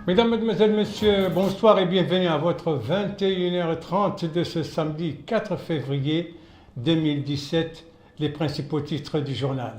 Mesdames, Mesdemoiselles, Messieurs, bonsoir et bienvenue à votre 21h30 de ce samedi 4 février 2017, les principaux titres du journal.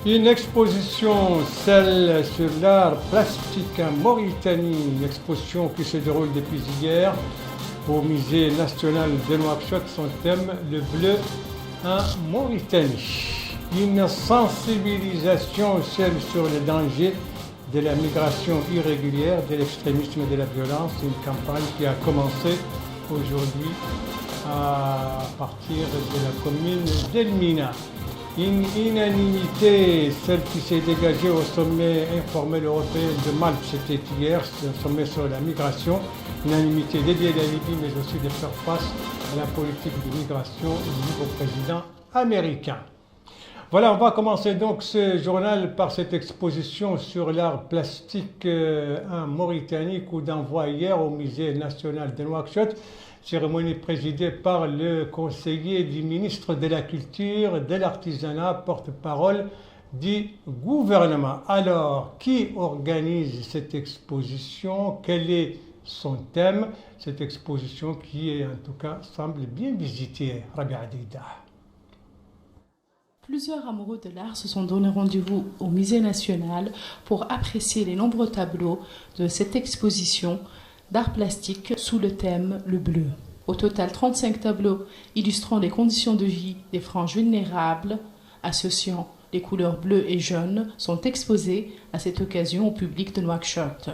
Une exposition, celle sur l'art plastique en Mauritanie, une exposition qui se déroule depuis hier au musée national de Nouakchott, son thème, le bleu en Mauritanie. Une sensibilisation, celle sur les dangers de la migration irrégulière, de l'extrémisme et de la violence, une campagne qui a commencé aujourd'hui à partir de la commune d'Elmina. Une unanimité, celle qui s'est dégagée au sommet informel européen de Malte, c'était hier, c'est un sommet sur la migration, unanimité dédiée à la Libye, mais aussi de faire face à la politique de migration du nouveau président américain. Voilà, on va commencer donc ce journal par cette exposition sur l'art plastique en Mauritanie, coup d'envoi hier au musée national de Nouakchott, cérémonie présidée par le conseiller du ministre de la Culture, de l'Artisanat, porte-parole du gouvernement. Alors, qui organise cette exposition? Quel est son thème? Cette exposition qui, en tout cas, semble bien visitée. Rabia Adida. Plusieurs amoureux de l'art se sont donné rendez-vous au musée national pour apprécier les nombreux tableaux de cette exposition d'art plastique sous le thème « Le bleu ». Au total, 35 tableaux illustrant les conditions de vie des franges vulnérables, associant les couleurs bleues et jaunes, sont exposés à cette occasion au public de Nouakchott.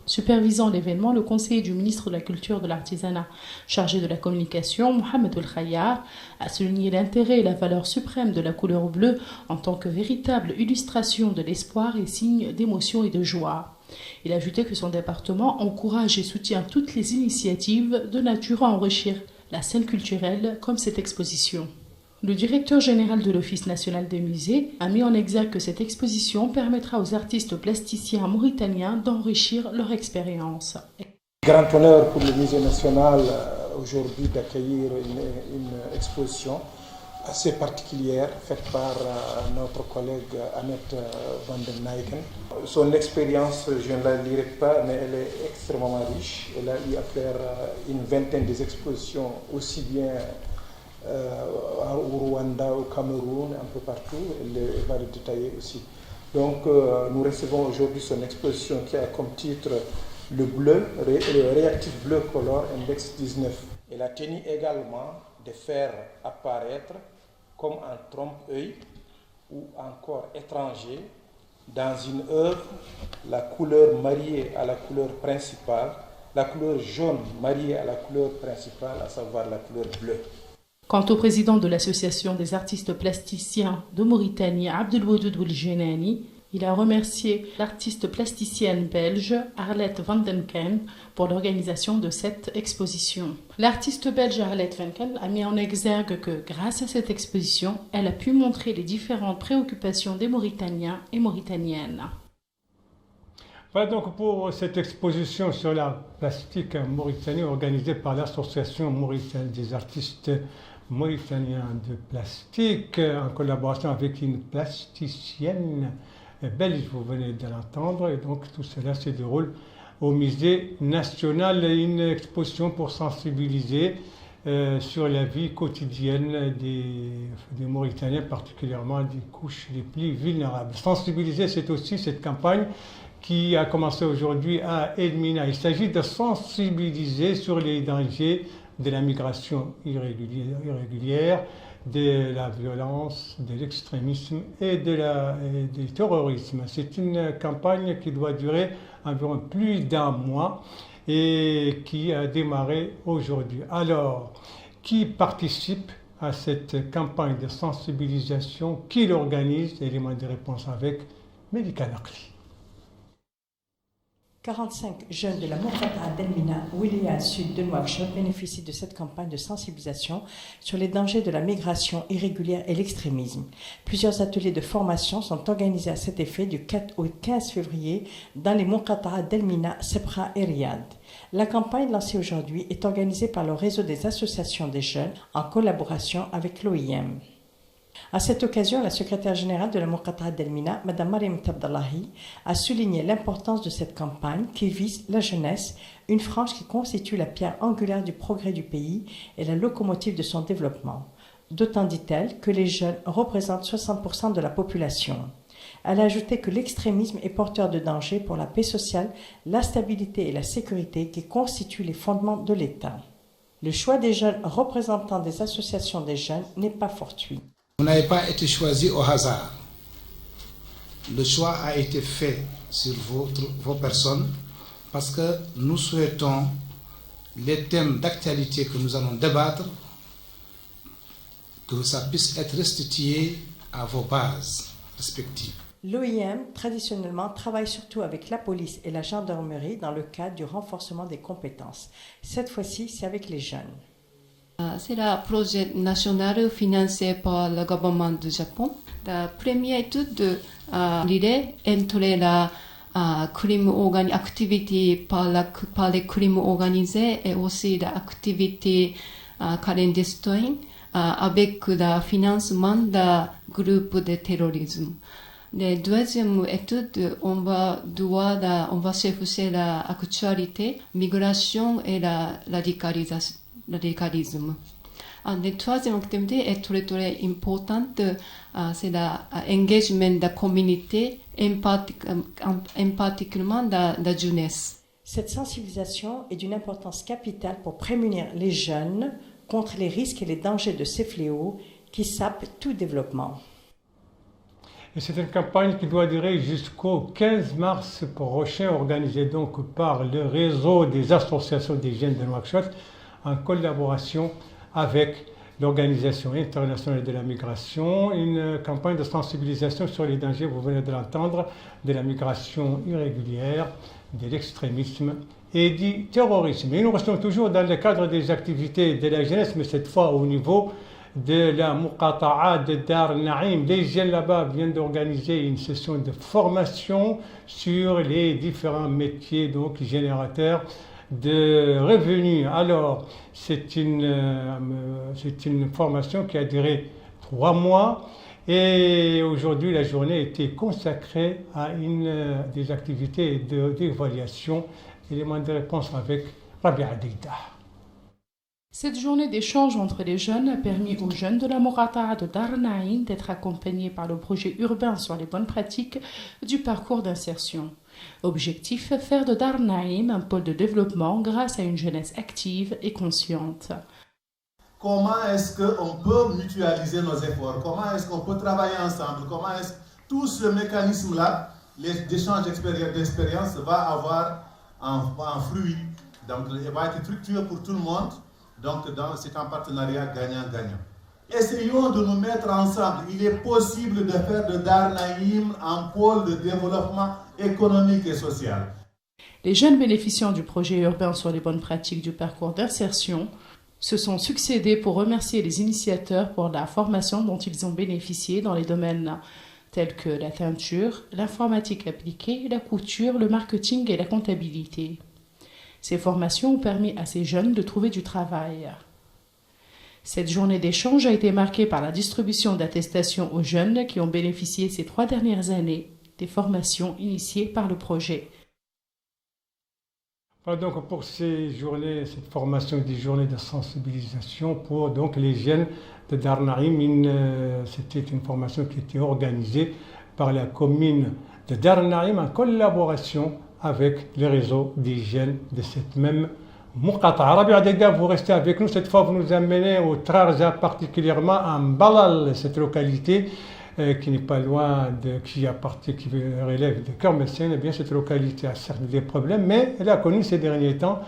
Supervisant l'événement, le conseiller du ministre de la Culture et de l'Artisanat chargé de la communication, Mohamed El Khayyar, a souligné l'intérêt et la valeur suprême de la couleur bleue en tant que véritable illustration de l'espoir et signe d'émotion et de joie. Il a ajouté que son département encourage et soutient toutes les initiatives de nature à enrichir la scène culturelle comme cette exposition. Le directeur général de l'Office national des musées a mis en exergue que cette exposition permettra aux artistes plasticiens mauritaniens d'enrichir leur expérience. Grand honneur pour le musée national aujourd'hui d'accueillir une exposition assez particulière faite par notre collègue Ahmed Van den Nijken. Son expérience, je ne la lirai pas, mais elle est extrêmement riche. Elle a eu à faire une vingtaine d'expositions aussi bien au Rwanda, au Cameroun, un peu partout, elle va le détailler aussi. Donc nous recevons aujourd'hui son exposition qui a comme titre le bleu, le réactif bleu color index 19. Elle a tenu également de faire apparaître comme un trompe-œil ou encore étranger dans une œuvre la couleur mariée à la couleur principale, la couleur jaune mariée à la couleur principale, à savoir la couleur bleue. Quant au président de l'Association des artistes plasticiens de Mauritanie, Abdelwadoud Ouljenani, il a remercié l'artiste plasticienne belge Arlette Van den Ken pour l'organisation de cette exposition. L'artiste belge Arlette Van Ken a mis en exergue que, grâce à cette exposition, elle a pu montrer les différentes préoccupations des Mauritaniens et Mauritaniennes. Voilà donc pour cette exposition sur l'art plastique en Mauritanie organisée par l'Association mauritanienne des artistes mauritaniens de plastique en collaboration avec une plasticienne belge, vous venez de l'entendre, et donc tout cela se déroule au musée national, une exposition pour sensibiliser sur la vie quotidienne des Mauritaniens, particulièrement des couches les plus vulnérables. Sensibiliser, c'est aussi cette campagne qui a commencé aujourd'hui à Elmina. Il s'agit de sensibiliser sur les dangers de la migration irrégulière, de la violence, de l'extrémisme et du terrorisme. C'est une campagne qui doit durer environ plus d'un mois et qui a démarré aujourd'hui. Alors, qui participe à cette campagne de sensibilisation? Qui l'organise? Élément de réponse avec Melika Nakli. 45 jeunes de la Moukata d'Elmina, Wilaya Sud de Nouakchott, bénéficient de cette campagne de sensibilisation sur les dangers de la migration irrégulière et l'extrémisme. Plusieurs ateliers de formation sont organisés à cet effet du 4 au 15 février dans les Moukata d'Elmina, Sebra et Riyad. La campagne lancée aujourd'hui est organisée par le réseau des associations des jeunes en collaboration avec l'OIM. À cette occasion, la secrétaire générale de la Muqata'a d'Elmina, Mme Mariam Tabdallahi, a souligné l'importance de cette campagne qui vise la jeunesse, une frange qui constitue la pierre angulaire du progrès du pays et la locomotive de son développement. D'autant, dit-elle, que les jeunes représentent 60% de la population. Elle a ajouté que l'extrémisme est porteur de danger pour la paix sociale, la stabilité et la sécurité qui constituent les fondements de l'État. Le choix des jeunes représentants des associations des jeunes n'est pas fortuit. Vous n'avez pas été choisi au hasard. Le choix a été fait sur vos personnes parce que nous souhaitons les thèmes d'actualité que nous allons débattre, que ça puisse être restitué à vos bases respectives. L'OIM, traditionnellement, travaille surtout avec la police et la gendarmerie dans le cadre du renforcement des compétences. Cette fois-ci, c'est avec les jeunes. C'est un projet national financé par le gouvernement du Japon. La première étude l'idée entre la activité par les crimes organisés et aussi l'activité clandestine avec le financement d'un groupe de terrorisme. La deuxième étude, on va chercher l'actualité, migration et la radicalisme. La troisième activité est très importante, c'est l'engagement de la communauté, en particulièrement de la jeunesse. Cette sensibilisation est d'une importance capitale pour prémunir les jeunes contre les risques et les dangers de ces fléaux qui sapent tout développement. Et c'est une campagne qui doit durer jusqu'au 15 mars prochain, organisée donc par le réseau des associations des jeunes de Nouakchott en collaboration avec l'Organisation internationale de la migration, une campagne de sensibilisation sur les dangers, vous venez de l'entendre, de la migration irrégulière, de l'extrémisme et du terrorisme. Et nous restons toujours dans le cadre des activités de la jeunesse, mais cette fois au niveau de la Muqata'a de Dar Naïm. Les jeunes là-bas viennent d'organiser une session de formation sur les différents métiers donc générateurs de revenus. Alors, c'est une formation qui a duré 3 mois et aujourd'hui la journée était consacrée à des activités d'évaluation. Élément de réponse avec Rabia Deida. Cette journée d'échange entre les jeunes a permis aux jeunes de la Muqata'a de Dar Naïm d'être accompagnés par le projet urbain sur les bonnes pratiques du parcours d'insertion. Objectif, faire de Dar Naïm un pôle de développement grâce à une jeunesse active et consciente. Comment est-ce qu'on peut mutualiser nos efforts? Comment est-ce qu'on peut travailler ensemble? Comment est-ce que tout ce mécanisme-là, l'échange d'expérience va avoir un fruit? Donc, il va être fructueux pour tout le monde. Donc, c'est un partenariat gagnant-gagnant. Essayons de nous mettre ensemble. Il est possible de faire de Dar Naïm un pôle de développement économique et social. Les jeunes bénéficiant du projet urbain sur les bonnes pratiques du parcours d'insertion se sont succédés pour remercier les initiateurs pour la formation dont ils ont bénéficié dans les domaines tels que la teinture, l'informatique appliquée, la couture, le marketing et la comptabilité. Ces formations ont permis à ces jeunes de trouver du travail. Cette journée d'échange a été marquée par la distribution d'attestations aux jeunes qui ont bénéficié ces 3 dernières années des formations initiées par le projet. Voilà donc pour ces journées, cette formation des journées de sensibilisation pour donc les jeunes de Dar Naïm. C'était une formation qui était organisée par la commune de Dar Naïm en collaboration avec le réseau des jeunes de cette même Muqata'a. Rabia Deida, vous restez avec nous. Cette fois, vous nous amenez au Trarza, particulièrement en Balal, cette localité qui n'est pas loin qui relève de Kermessène. Eh bien, cette localité a certes des problèmes, mais elle a connu ces derniers temps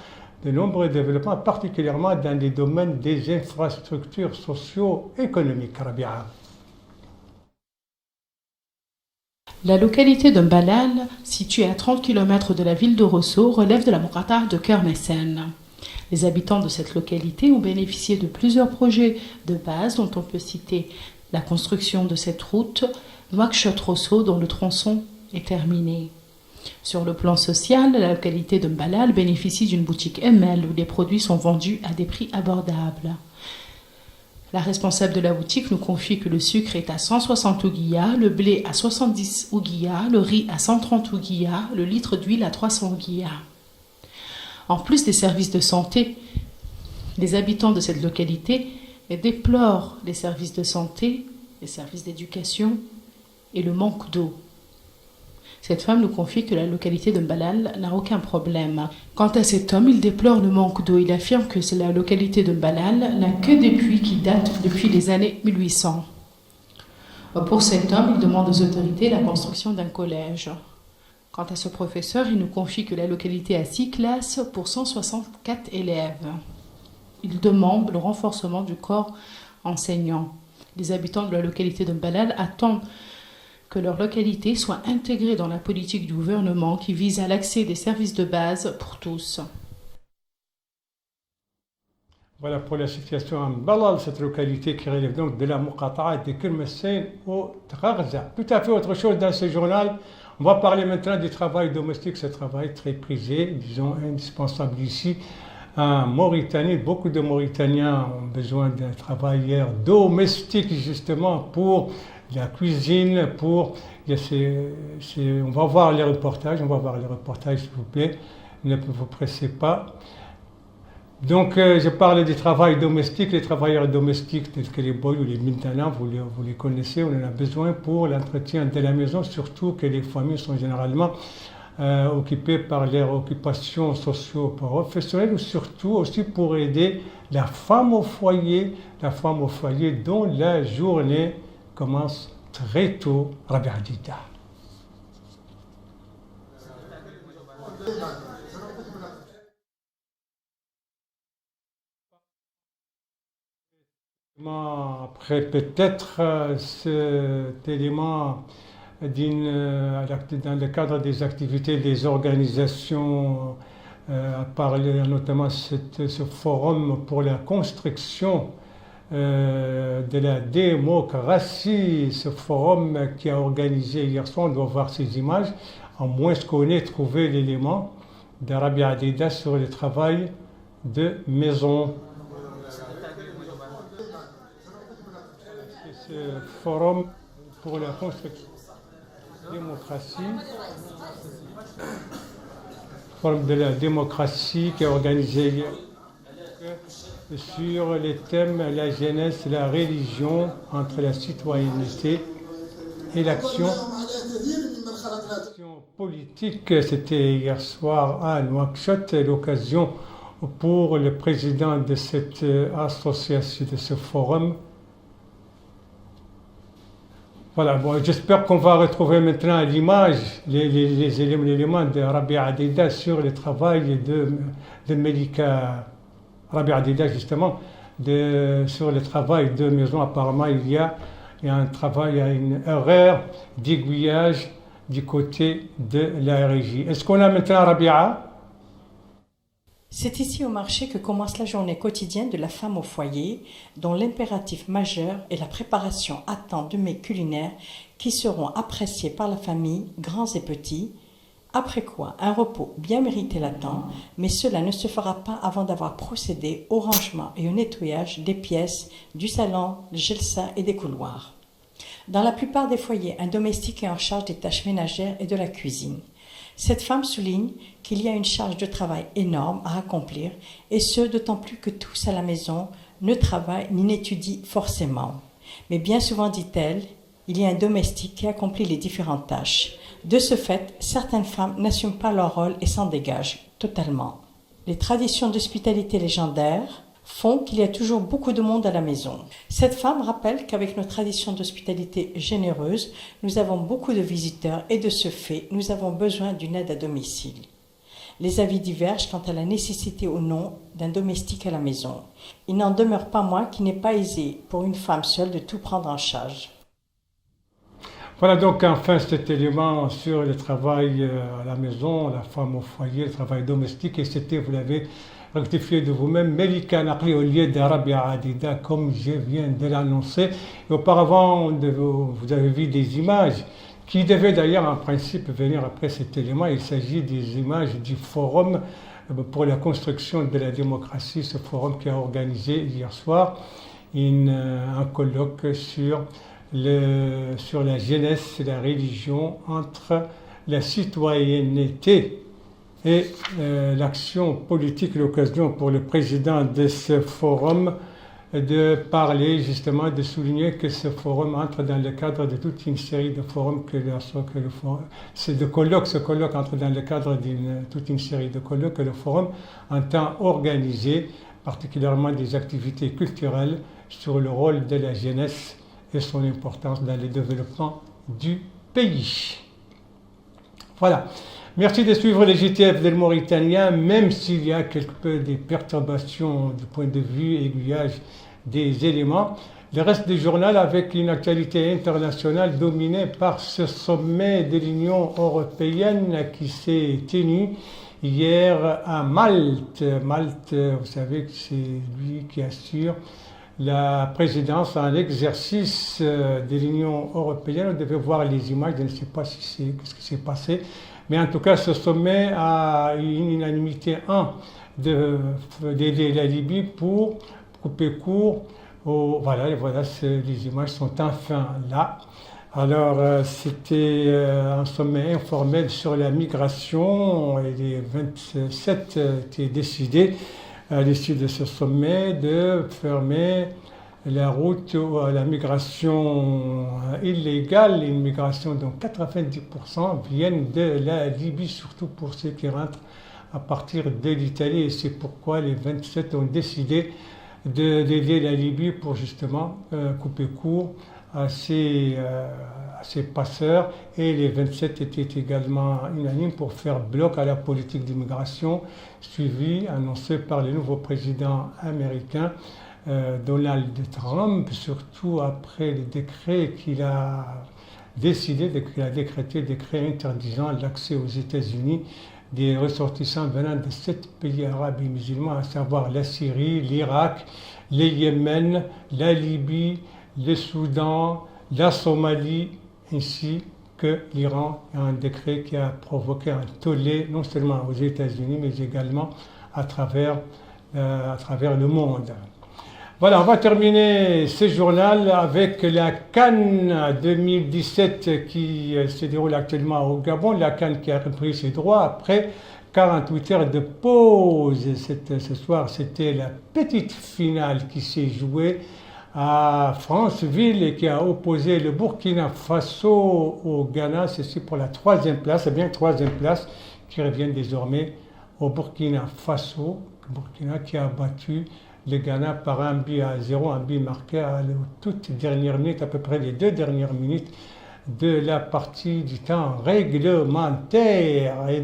de nombreux développements, particulièrement dans les domaines des infrastructures socio-économiques. Rabia. La localité de Mbalal, située à 30 km de la ville de Rosso, relève de la Muqata'a de Kermessène. Les habitants de cette localité ont bénéficié de plusieurs projets de base dont on peut citer la construction de cette route Nouakchott-Rosso dont le tronçon est terminé. Sur le plan social, la localité de Mbalal bénéficie d'une boutique ML où les produits sont vendus à des prix abordables. La responsable de la boutique nous confie que le sucre est à 160 ouguiyas, le blé à 70 ouguiyas, le riz à 130 ouguiyas, le litre d'huile à 300 ouguiyas. En plus des services de santé, les habitants de cette localité déplorent les services de santé, les services d'éducation et le manque d'eau. Cette femme nous confie que la localité de Mbalal n'a aucun problème. Quant à cet homme, il déplore le manque d'eau. Il affirme que la localité de Mbalal n'a que des puits qui datent depuis les années 1800. Pour cet homme, il demande aux autorités la construction d'un collège. Quant à ce professeur, il nous confie que la localité a 6 classes pour 164 élèves. Il demande le renforcement du corps enseignant. Les habitants de la localité de Mbalal attendent que leur localité soit intégrée dans la politique du gouvernement qui vise à l'accès des services de base pour tous. Voilà pour la situation à Mbalal, cette localité qui relève donc de la Muqata'a de Kermessin au Trarza. Tout à fait autre chose dans ce journal. On va parler maintenant du travail domestique, ce travail très prisé, disons indispensable ici en Mauritanie. Beaucoup de Mauritaniens ont besoin d'un travailleur domestique justement pour la cuisine, on va voir les reportages, s'il vous plaît, ne vous pressez pas. Donc je parle du travail domestique, les travailleurs domestiques tels que les boys ou les mintanans, vous les connaissez, on en a besoin pour l'entretien de la maison, surtout que les familles sont généralement occupées par leurs occupations socio-professionnelles, ou surtout aussi pour aider la femme au foyer dont la journée commence très tôt. Rabia Hadida. Après peut-être cet élément dans le cadre des activités des organisations, à parler notamment ce forum pour la construction de la démocratie, ce forum qui a organisé hier soir, on doit voir ces images, à moins qu'on ait trouvé l'élément de Rabia Hadida sur le travail de maison. Ce forum pour la construction de la démocratie, forum de la démocratie qui est organisé hier sur les thèmes la jeunesse, la religion, entre la citoyenneté et l'action politique. C'était hier soir à Nouakchott, l'occasion pour le président de cette association, de ce forum. Voilà, bon, j'espère qu'on va retrouver maintenant à l'image les éléments de Rabia Hadida sur le travail de Melika. Rabia Hadida, justement, sur le travail de maison. Apparemment, il y a une erreur d'aiguillage du côté de la régie. Est-ce qu'on a maintenant Rabia? C'est ici au marché que commence la journée quotidienne de la femme au foyer, dont l'impératif majeur est la préparation à temps de mets culinaires qui seront appréciés par la famille, grands et petits, après quoi un repos bien mérité l'attend, mais cela ne se fera pas avant d'avoir procédé au rangement et au nettoyage des pièces, du salon, du gelsa et des couloirs. Dans la plupart des foyers, un domestique est en charge des tâches ménagères et de la cuisine. Cette femme souligne qu'il y a une charge de travail énorme à accomplir, et ce d'autant plus que tous à la maison ne travaillent ni n'étudient forcément. Mais bien souvent, dit-elle, il y a un domestique qui accomplit les différentes tâches. De ce fait, certaines femmes n'assument pas leur rôle et s'en dégagent totalement. Les traditions d'hospitalité légendaires font qu'il y a toujours beaucoup de monde à la maison. Cette femme rappelle qu'avec nos traditions d'hospitalité généreuse, nous avons beaucoup de visiteurs et de ce fait, nous avons besoin d'une aide à domicile. Les avis divergent quant à la nécessité ou non d'un domestique à la maison. Il n'en demeure pas moins qu'il n'est pas aisé pour une femme seule de tout prendre en charge. Voilà donc enfin cet élément sur le travail à la maison, la femme au foyer, le travail domestique, et c'était, vous l'avez rectifié de vous-même, Melika Naqli au lieu de Rabia Hadida, comme je viens de l'annoncer. Et auparavant, vous avez vu des images qui devaient d'ailleurs en principe venir après cet élément. Il s'agit des images du forum pour la construction de la démocratie, ce forum qui a organisé hier soir. un colloque sur la jeunesse et la religion entre la citoyenneté et l'action politique, l'occasion pour le président de ce forum de parler justement, de souligner que ce forum entre dans le cadre de toute une série de forums ce colloque entre dans le cadre de toute une série de colloques que le forum entend organiser, particulièrement des activités culturelles sur le rôle de la jeunesse et son importance dans le développement du pays. Voilà. Merci de suivre les GTF de Mauritania, même s'il y a quelque peu de perturbations du point de vue aiguillage des éléments. Le reste du journal avec une actualité internationale dominée par ce sommet de l'Union européenne qui s'est tenu hier à Malte. Malte, vous savez que c'est lui qui assure la présidence en exercice de l'Union européenne. On devait voir les images, je ne sais pas ce qui s'est passé. Mais en tout cas, ce sommet a une unanimité d'aider la Libye pour couper court. Voilà, les images sont enfin là. Alors, c'était un sommet informel sur la migration et les 27 étaient décidés à l'issue de ce sommet de fermer la route à la migration illégale, une migration dont 90% viennent de la Libye, surtout pour ceux qui rentrent à partir de l'Italie. Et c'est pourquoi les 27 ont décidé d'aider la Libye pour justement couper court à ces passeurs. Et les 27 étaient également unanimes pour faire bloc à la politique d'immigration suivie, annoncée par le nouveau président américain Donald Trump, surtout après le décret qu'il a décrété interdisant l'accès aux États-Unis des ressortissants venant de 7 pays arabes et musulmans, à savoir la Syrie, l'Irak, le Yémen, la Libye, le Soudan, la Somalie, ainsi que l'Iran. Un décret qui a provoqué un tollé non seulement aux États-Unis, mais également à travers le monde. Voilà, on va terminer ce journal avec la CAN 2017 qui se déroule actuellement au Gabon. La CAN qui a repris ses droits après 48 heures de pause. Ce soir, c'était la petite finale qui s'est jouée à Franceville et qui a opposé le Burkina Faso au Ghana. Ceci pour la 3e place. C'est bien 3e place qui revient désormais au Burkina Faso. Burkina qui a battu le Ghana par 1-0, un but marqué à la toute dernière minute, à peu près les 2 dernières minutes de la partie du temps réglementaire. Et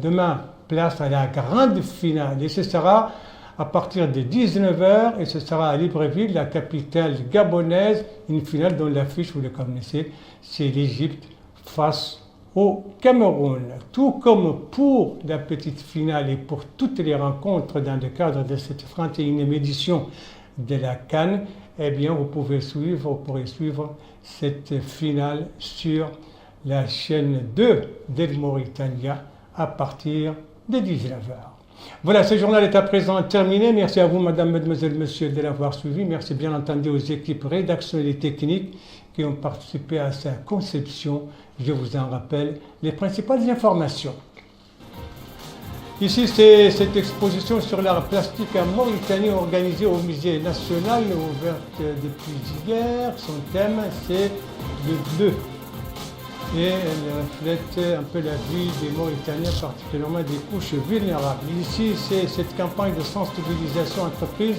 demain, place à la grande finale. Et ce sera à partir de 19h, et ce sera à Libreville, la capitale gabonaise, une finale dont l'affiche, vous le connaissez, c'est l'Égypte face au Cameroun. Tout comme pour la petite finale et pour toutes les rencontres dans le cadre de cette 31e édition de la CAN, eh bien vous pourrez suivre cette finale sur la chaîne 2 d'El Mauritania à partir de 19h. Voilà, ce journal est à présent terminé. Merci à vous, madame, mademoiselle, monsieur, de l'avoir suivi. Merci bien entendu aux équipes rédactionnelles et techniques qui ont participé à sa conception. Je vous en rappelle les principales informations. Ici, c'est cette exposition sur l'art plastique en Mauritanie organisée au Musée national, ouverte depuis hier. Son thème, c'est le bleu. Et elle reflète un peu la vie des Mauritaniens, particulièrement des couches vulnérables. Ici, c'est cette campagne de sensibilisation entreprise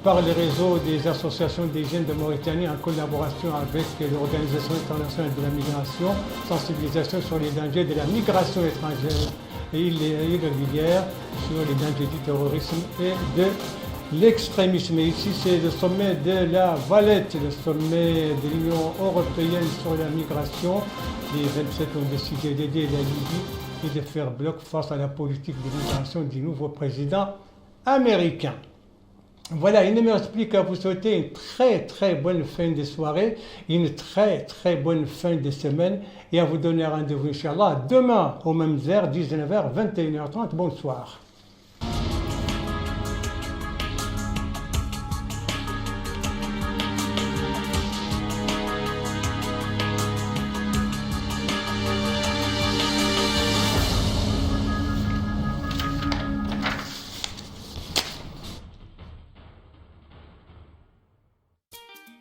par le réseau des associations des jeunes de Mauritanie en collaboration avec l'Organisation internationale de la migration, sensibilisation sur les dangers de la migration étrangère et irrégulière, sur les dangers du terrorisme et de l'extrémisme. Ici, c'est le sommet de la Valette, le sommet de l'Union européenne sur la migration. Les 27 ont décidé d'aider la Libye et de faire bloc face à la politique de migration du nouveau président américain. Voilà, il ne me reste plus qu'à vous souhaiter une très très bonne fin de soirée, une très très bonne fin de semaine et à vous donner rendez-vous, Inch'Allah, demain aux mêmes heures, 19h, 21h30. Bonsoir.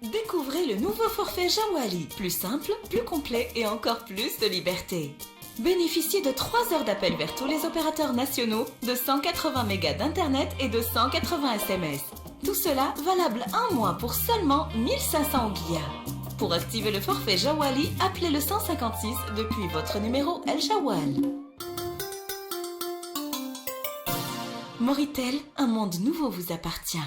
Découvrez le nouveau forfait Jawali, plus simple, plus complet et encore plus de liberté. Bénéficiez de 3 heures d'appel vers tous les opérateurs nationaux, de 180 mégas d'internet et de 180 SMS. Tout cela valable 1 mois pour seulement 1500 ouguiya. Pour activer le forfait Jawali, appelez le 156 depuis votre numéro El Jawal. Moritel, un monde nouveau vous appartient.